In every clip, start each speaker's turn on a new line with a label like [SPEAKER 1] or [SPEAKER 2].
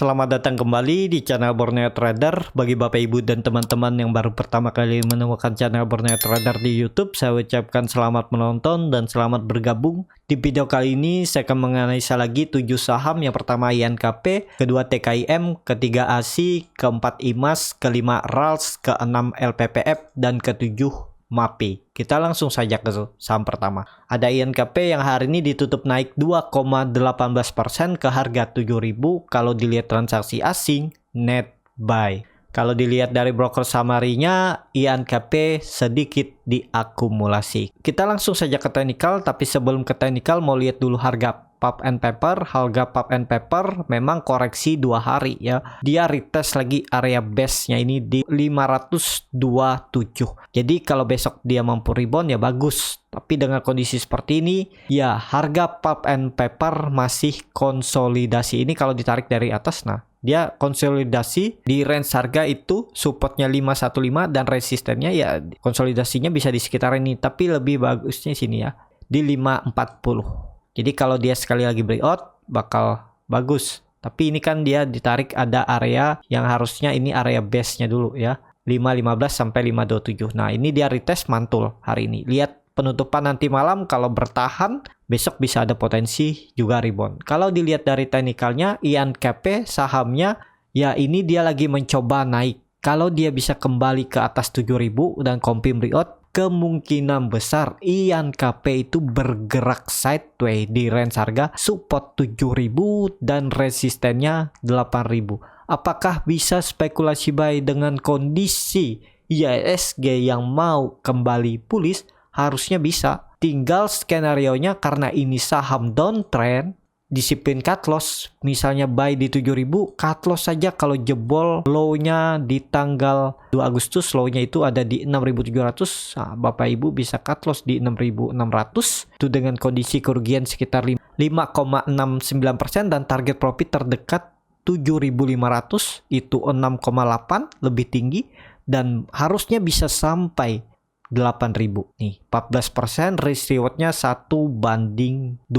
[SPEAKER 1] selamat datang kembali di channel Borneo Trader. Bagi Bapak Ibu dan teman-teman yang baru pertama kali menemukan channel Borneo Trader di YouTube, saya ucapkan selamat menonton dan selamat bergabung. Di video kali ini saya akan menganalisa lagi 7 saham. Yang pertama INKP, kedua TKIM, ketiga ASI, keempat IMAS, kelima RALS, keenam LPPF, dan ketujuh MAPI. Kita langsung saja ke saham pertama. Ada INKP yang hari ini ditutup naik 2,18% ke harga 7.000 kalau dilihat transaksi asing net buy. Kalau dilihat dari broker summary-nya, INKP sedikit diakumulasi. Kita langsung saja ke technical, tapi sebelum ke technical mau lihat dulu harga Pulp and Paper. Harga Pulp and Paper memang koreksi 2 hari ya. Dia retest lagi area base-nya ini di 527. Jadi kalau besok dia mampu rebound ya bagus. Tapi dengan kondisi seperti ini ya harga Pulp and Paper masih konsolidasi. Ini kalau ditarik dari atas, nah dia konsolidasi di range harga itu, supportnya 515 dan resistennya ya konsolidasinya bisa di sekitar ini. Tapi lebih bagusnya sini ya di 540. Jadi kalau dia sekali lagi breakout bakal bagus. Tapi ini kan dia ditarik ada area yang harusnya ini area base-nya dulu ya. 515 sampai 527. Nah, ini dia retest mantul hari ini. Lihat penutupan nanti malam, kalau bertahan besok bisa ada potensi juga rebound. Kalau dilihat dari teknikalnya, INKP sahamnya ya ini dia lagi mencoba naik. Kalau dia bisa kembali ke atas 7.000 dan confirm breakout, kemungkinan besar INKP itu bergerak sideways di range harga support 7.000 dan resistennya 8.000. Apakah bisa spekulasi buy dengan kondisi IHSG yang mau kembali bullish? Harusnya bisa. Tinggal skenario-nya karena ini saham downtrend, disiplin cut loss. Misalnya buy di 7.000, cut loss saja kalau jebol low-nya di tanggal 2 Agustus, low-nya itu ada di 6.700. Nah, Bapak Ibu bisa cut loss di 6.600. Itu dengan kondisi kerugian sekitar 5,69% dan target profit terdekat 7.500 itu 6,8 lebih tinggi dan harusnya bisa sampai 8.000 nih. 14% risk reward-nya 1:2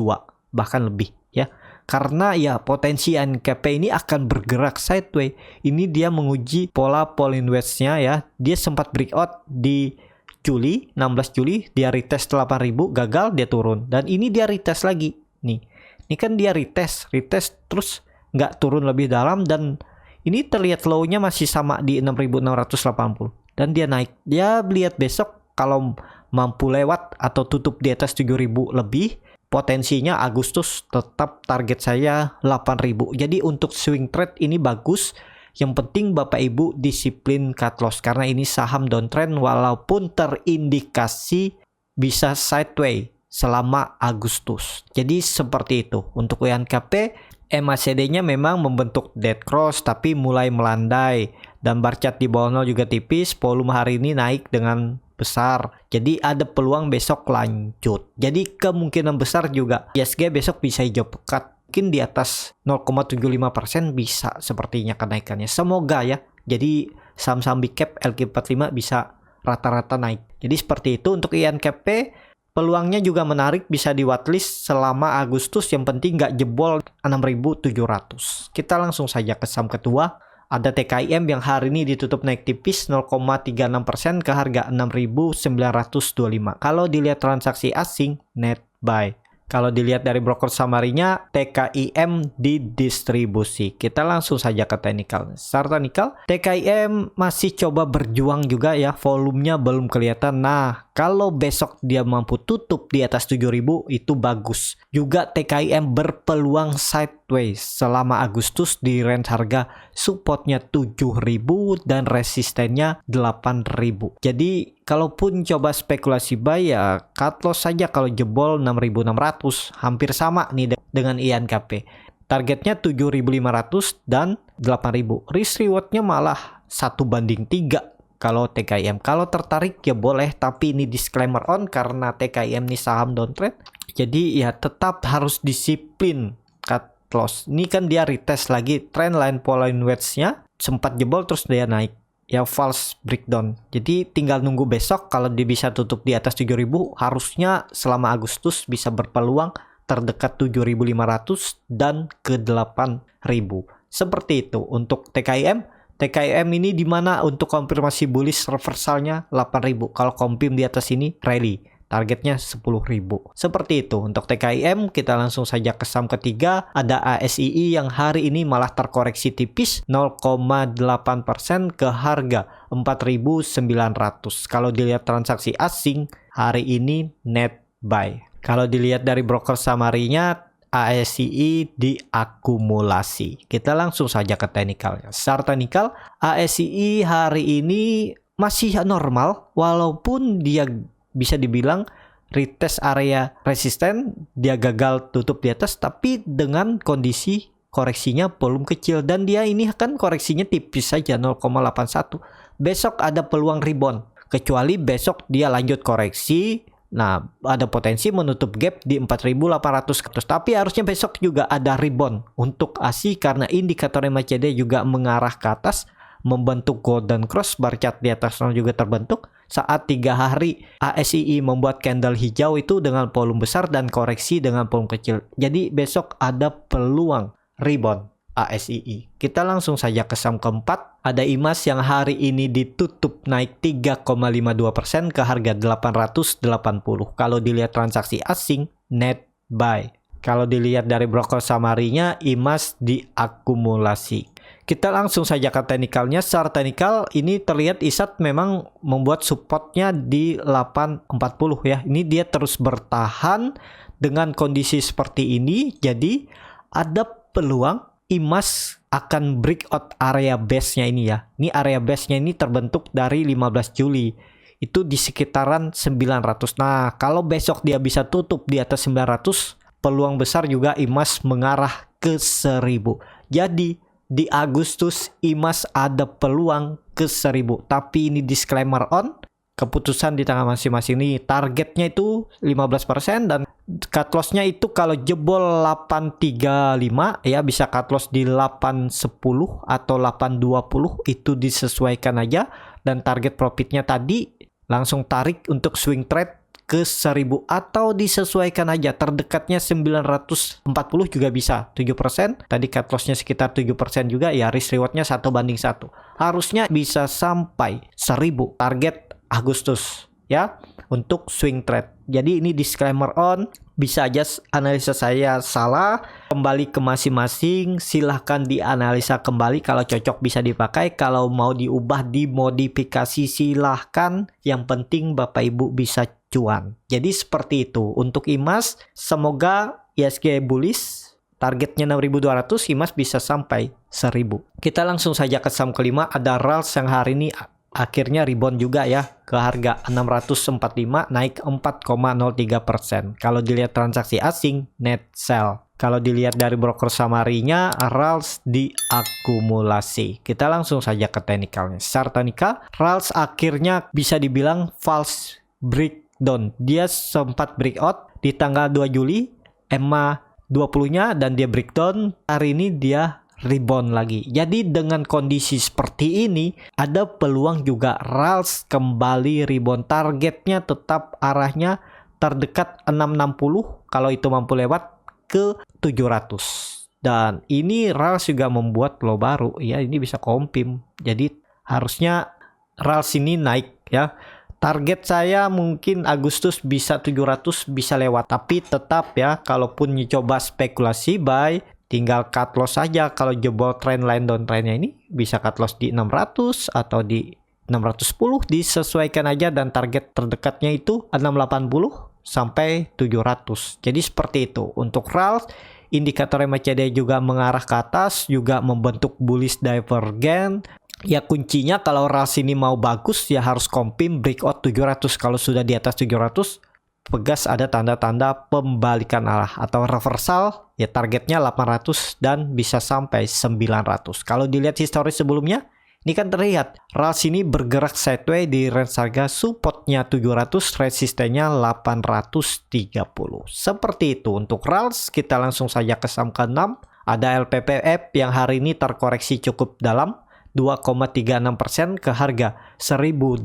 [SPEAKER 1] bahkan lebih ya. Karena ya potensi INKP ini akan bergerak sideways. Ini dia menguji pola Pauling Wedge-nya ya. Dia sempat breakout di Juli, 16 Juli dia retest 8.000, gagal dia turun. Dan ini dia retest lagi nih. Ini kan dia retest terus nggak turun lebih dalam dan ini terlihat low-nya masih sama di 6.680 dan dia naik. Dia lihat besok kalau mampu lewat atau tutup di atas 7.000 lebih, potensinya Agustus tetap target saya 8.000. Jadi untuk swing trade ini bagus. Yang penting Bapak Ibu disiplin cut loss karena ini saham downtrend walaupun terindikasi bisa sideways selama Agustus. Jadi seperti itu. Untuk INKP, MACD-nya memang membentuk dead cross tapi mulai melandai dan bar chart di bawah 0 juga tipis. Volume hari ini naik dengan besar. Jadi ada peluang besok lanjut. Jadi kemungkinan besar juga IHSG besok bisa hijau pekat. Mungkin di atas 0,75% bisa sepertinya kenaikannya. Semoga ya. Jadi saham-saham big cap LQ45 bisa rata-rata naik. Jadi seperti itu untuk INKP. Peluangnya juga menarik, bisa di watchlist selama Agustus. Yang penting nggak jebol 6.700. Kita langsung saja ke saham kedua. Ada TKIM yang hari ini ditutup naik tipis 0,36% ke harga 6.925. Kalau dilihat transaksi asing net buy. Kalau dilihat dari broker summary-nya, TKIM didistribusi. Kita langsung saja ke technical. Secara technical, TKIM masih coba berjuang juga ya. Volumenya belum kelihatan. Nah, kalau besok dia mampu tutup di atas 7.000 itu bagus. Juga TKIM berpeluang sideways selama Agustus di range harga supportnya 7.000 dan resistennya 8.000. Jadi kalaupun coba spekulasi buy ya cut loss saja kalau jebol 6.600. Hampir sama nih dengan INKP. Targetnya 7.500 dan 8.000. Risk reward-nya malah 1:3 kalau TKIM. Kalau tertarik ya boleh, tapi ini disclaimer on karena TKIM ini saham downtrend. Jadi ya tetap harus disiplin cut loss. Ini kan dia retest lagi trendline Pauling Wedge-nya sempat jebol terus dia naik. Ya false breakdown. Jadi tinggal nunggu besok kalau dia bisa tutup di atas 7.000 harusnya selama Agustus bisa berpeluang terdekat 7.500 dan ke 8.000. Seperti itu. Untuk TKIM ini dimana untuk konfirmasi bullish reversalnya 8.000. Kalau confirm di atas ini rally. Targetnya 10.000. Seperti itu. Untuk TKIM kita langsung saja ke saham ketiga. Ada ASII yang hari ini malah terkoreksi tipis 0,8% ke harga 4.900. Kalau dilihat transaksi asing hari ini net buy. Kalau dilihat dari broker summary-nya ASII diakumulasi. Kita langsung saja ke teknikalnya. Secara teknikal ASII hari ini masih normal walaupun dia bisa dibilang retest area resisten, dia gagal tutup di atas tapi dengan kondisi koreksinya belum kecil dan dia ini kan koreksinya tipis saja 0,81. Besok ada peluang rebound kecuali besok dia lanjut koreksi. Nah, ada potensi menutup gap di 4.800 tapi harusnya besok juga ada rebound untuk ASI karena indikator MACD juga mengarah ke atas membentuk golden cross, bar chart di atasnya juga terbentuk saat 3 hari ASII membuat candle hijau itu dengan volume besar dan koreksi dengan volume kecil. Jadi besok ada peluang rebound ASII. Kita langsung saja ke saham keempat. Ada IMAS yang hari ini ditutup naik 3,52% ke harga 880. Kalau dilihat transaksi asing net buy. Kalau dilihat dari broker summary-nya IMAS diakumulasi. Kita langsung saja ke teknikalnya. Secara teknikal ini terlihat ISAT memang membuat supportnya di 840 ya. Ini dia terus bertahan dengan kondisi seperti ini. Jadi ada peluang IMAS akan breakout area base-nya ini ya. Ini area base-nya ini terbentuk dari 15 Juli. Itu di sekitaran 900. Nah, kalau besok dia bisa tutup di atas 900, peluang besar juga IMAS mengarah ke 1000. Jadi di Agustus IMAS ada peluang ke 1000. Tapi ini disclaimer on, keputusan di tangan masing-masing ini. Targetnya itu 15% dan cut loss-nya itu kalau jebol 835 ya bisa cut loss di 810 atau 820, itu disesuaikan aja. Dan target profitnya tadi langsung tarik untuk swing trade ke 1000 atau disesuaikan aja, terdekatnya 940 juga bisa 7%, tadi cut loss-nya sekitar 7% juga ya, risk reward-nya 1:1. Harusnya bisa sampai 1000 target Agustus ya untuk swing trade. Jadi ini disclaimer on, bisa aja analisa saya salah, kembali ke masing-masing, silahkan dianalisa kembali, kalau cocok bisa dipakai, kalau mau diubah dimodifikasi silahkan, yang penting Bapak Ibu bisa cuan. Jadi seperti itu untuk IMAS. Semoga ISG bullish, targetnya 6.200, IMAS bisa sampai 1000. Kita langsung saja ke saham kelima. Ada RALS yang hari ini akhirnya rebound juga ya ke harga 645, naik 4,03%. Kalau dilihat transaksi asing net sell. Kalau dilihat dari broker summary-nya RALS diakumulasi. Kita langsung saja ke teknikalnya. Secara teknikal RALS akhirnya bisa dibilang false breakdown. Dia sempat breakout di tanggal 2 Juli EMA 20-nya dan dia breakdown. Hari ini dia rebound lagi. Jadi dengan kondisi seperti ini ada peluang juga RALS kembali rebound. Targetnya tetap arahnya terdekat 660 kalau itu mampu lewat ke 700. Dan ini RALS juga membuat low baru ya, ini bisa confirm. Jadi harusnya RALS ini naik ya. Target saya mungkin Agustus bisa 700 bisa lewat, tapi tetap ya kalaupun coba spekulasi buy tinggal cut loss saja. Kalau jebol trendline downtrendnya ini bisa cut loss di 600 atau di 610, disesuaikan aja, dan target terdekatnya itu 680 sampai 700. Jadi seperti itu. Untuk RALS, indikator MACD juga mengarah ke atas, juga membentuk bullish divergence. Ya kuncinya kalau RALS ini mau bagus ya harus confirm breakout 700. Kalau sudah di atas 700, pegas ada tanda-tanda pembalikan arah atau reversal, ya targetnya 800 dan bisa sampai 900. Kalau dilihat historis sebelumnya, ini kan terlihat RALS ini bergerak sideways di range harga supportnya 700, resistennya 830. Seperti itu untuk RALS. Kita langsung saja ke saham ke-6. Ada LPPF yang hari ini terkoreksi cukup dalam 2,36% ke harga 1.855.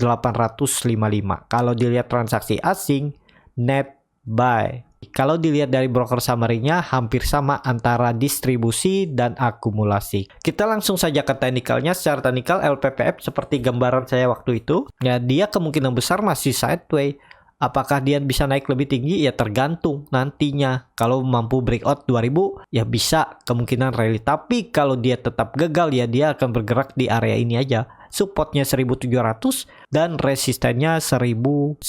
[SPEAKER 1] Kalau dilihat transaksi asing net buy. Kalau dilihat dari broker summary-nya hampir sama antara distribusi dan akumulasi. Kita langsung saja ke teknikalnya. Secara teknikal LPPF seperti gambaran saya waktu itu, ya dia kemungkinan besar masih sideways. Apakah dia bisa naik lebih tinggi? Ya tergantung nantinya. Kalau mampu breakout 2000 ya bisa kemungkinan rally. Tapi kalau dia tetap gagal ya dia akan bergerak di area ini aja. Supportnya 1700 dan resistennya 1990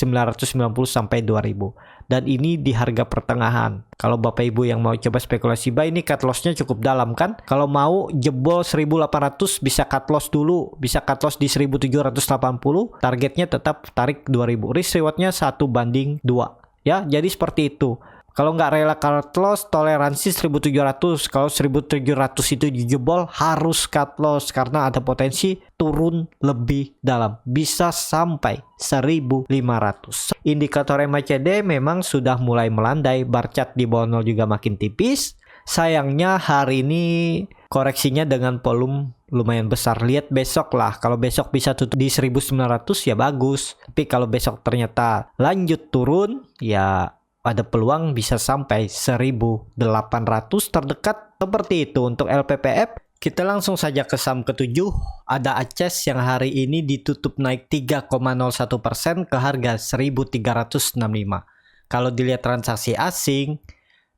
[SPEAKER 1] sampai 2000. Dan ini di harga pertengahan. Kalau Bapak Ibu yang mau coba spekulasi buy, ini cut lossnya cukup dalam kan. Kalau mau jebol 1800 bisa cut loss dulu. Bisa cut loss di 1780. Targetnya tetap tarik 2000. Risk rewardnya 1:2. Ya, jadi seperti itu. Kalau nggak rela cut loss, toleransi 1700. Kalau 1700 itu dijebol, harus cut loss karena ada potensi turun lebih dalam. Bisa sampai 1500. Indikator MACD memang sudah mulai melandai. Bar chart di bawah 0 juga makin tipis. Sayangnya hari ini koreksinya dengan volume lumayan besar. Lihat besok lah. Kalau besok bisa tutup di 1900 ya bagus. Tapi kalau besok ternyata lanjut turun, ya ada peluang bisa sampai 1800 terdekat. Seperti itu untuk LPPF. Kita langsung saja ke saham ketujuh. Ada ACES yang hari ini ditutup naik 3,01% ke harga 1365. Kalau dilihat transaksi asing,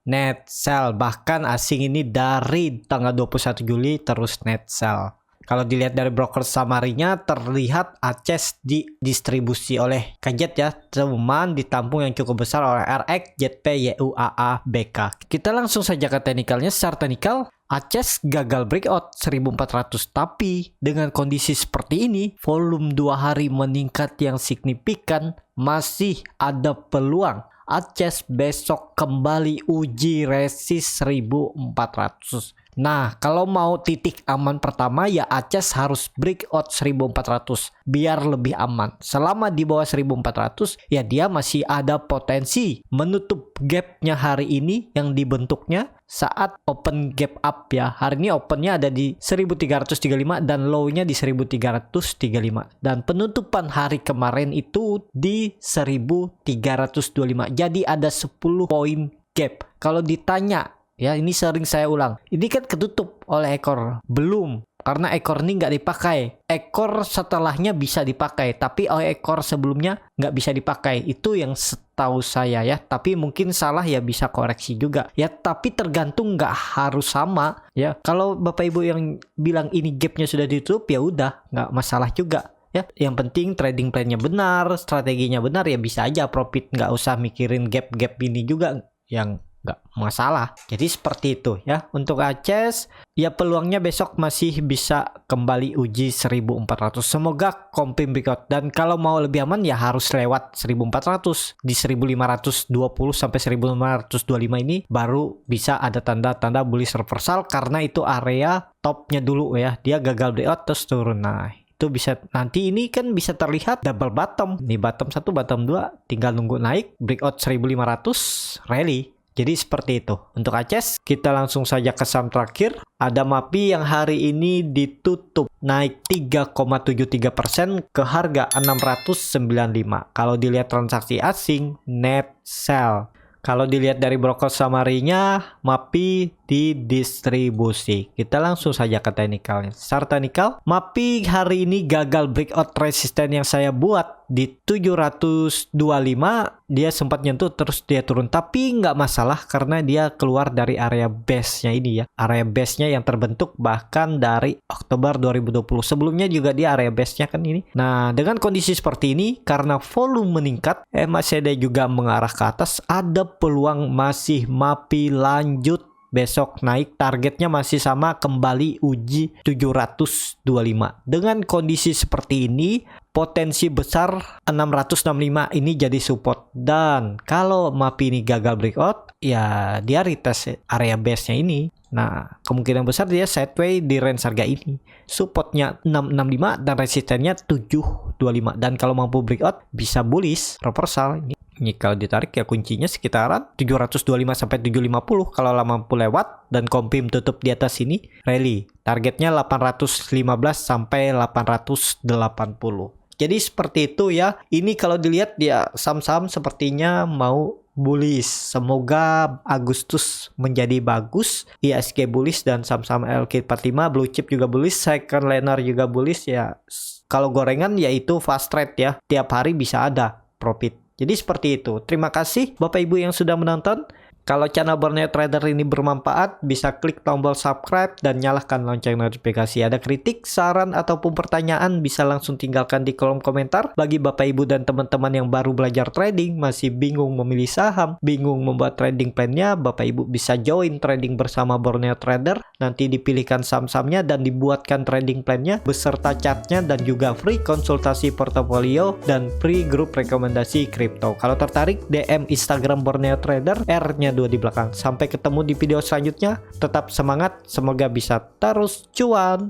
[SPEAKER 1] net sell, bahkan asing ini dari tanggal 21 Juli terus net sell. Kalau dilihat dari broker summary-nya terlihat ACES didistribusi oleh KZ ya, cuman ditampung yang cukup besar oleh RX, ZP, YUAA, BK. Kita langsung saja ke teknikalnya. Secara teknikal ACES gagal breakout 1400, tapi dengan kondisi seperti ini, volume 2 hari meningkat yang signifikan, masih ada peluang ACES besok kembali uji resist 1400. Nah, kalau mau titik aman pertama ya ACES harus breakout 1400 biar lebih aman. Selama di bawah 1400 ya dia masih ada potensi menutup gapnya hari ini yang dibentuknya saat open gap up ya. Hari ini opennya ada di 1335 dan low-nya di 1335. Dan penutupan hari kemarin itu di 1325. Jadi ada 10 poin gap. Kalau ditanya, ya ini sering saya ulang, ini kan ketutup oleh ekor. Belum, karena ekor ini nggak dipakai. Ekor setelahnya bisa dipakai, tapi oleh ekor sebelumnya nggak bisa dipakai. Itu yang setahu saya ya. Tapi mungkin salah ya, bisa koreksi juga. Ya tapi tergantung, nggak harus sama ya. Kalau Bapak Ibu yang bilang ini gapnya sudah ditutup ya udah, nggak masalah juga. Ya, yang penting trading plan-nya benar, strateginya benar ya bisa aja profit, nggak usah mikirin gap-gap ini juga yang nggak masalah. Jadi seperti itu ya. Untuk ACES ya peluangnya besok masih bisa kembali uji 1400. Semoga confirm breakout. Dan kalau mau lebih aman ya harus lewat 1400. Di 1520 sampai 1525 ini baru bisa ada tanda-tanda bullish reversal, karena itu area topnya dulu ya. Dia gagal breakout terus turun. Nah, itu bisa nanti ini kan bisa terlihat double bottom. Nih bottom 1, bottom 2, tinggal nunggu naik breakout 1500 rally. Jadi seperti itu. Untuk ACES kita langsung saja ke saham terakhir. Ada MAPI yang hari ini ditutup naik 3,73% ke harga 695. Kalau dilihat transaksi asing net sell. Kalau dilihat dari broker summary-nya, MAPI didistribusi. Kita langsung saja ke teknikalnya. Secara teknikal, MAPI hari ini gagal breakout resisten yang saya buat di 725. Dia sempat nyentuh terus dia turun. Tapi nggak masalah karena dia keluar dari area base-nya ini ya. Area base-nya yang terbentuk bahkan dari Oktober 2020. Sebelumnya juga dia area base-nya kan ini. Nah, dengan kondisi seperti ini, karena volume meningkat, MACD juga mengarah ke atas, ada peluang masih MAPI lanjut besok naik. Targetnya masih sama, kembali uji 725. Dengan kondisi seperti ini, potensi besar 665 ini jadi support. Dan kalau MAPI ini gagal breakout, ya dia retest area base-nya ini. Nah, kemungkinan besar dia sideways di range harga ini. Supportnya 665 dan resistennya 725. Dan kalau mampu breakout bisa bullish reversal ini. Ini kalau ditarik ya kuncinya sekitaran 725 sampai 750. Kalau mampu lewat dan confirm tutup di atas ini, rally. Targetnya 815 sampai 880. Jadi seperti itu ya. Ini kalau dilihat ya saham-saham sepertinya mau bullish. Semoga Agustus menjadi bagus. ISG bullish dan saham-saham LQ45, blue chip juga bullish, second liner juga bullish ya. Kalau gorengan yaitu fast trade ya. Tiap hari bisa ada profit. Jadi seperti itu. Terima kasih Bapak Ibu yang sudah menonton. Kalau channel Borneo Trader ini bermanfaat, bisa klik tombol subscribe dan nyalakan lonceng notifikasi. Ada kritik, saran, ataupun pertanyaan bisa langsung tinggalkan di kolom komentar. Bagi Bapak Ibu dan teman-teman yang baru belajar trading, masih bingung memilih saham, bingung membuat trading plan-nya, Bapak Ibu bisa join trading bersama Borneo Trader. Nanti dipilihkan saham-sahamnya dan dibuatkan trading plan-nya beserta chartnya dan juga free konsultasi portofolio dan free grup rekomendasi kripto. Kalau tertarik, DM Instagram Borneo Trader, R-nya 2 di belakang. Sampai ketemu di video selanjutnya. Tetap semangat, semoga bisa terus cuan.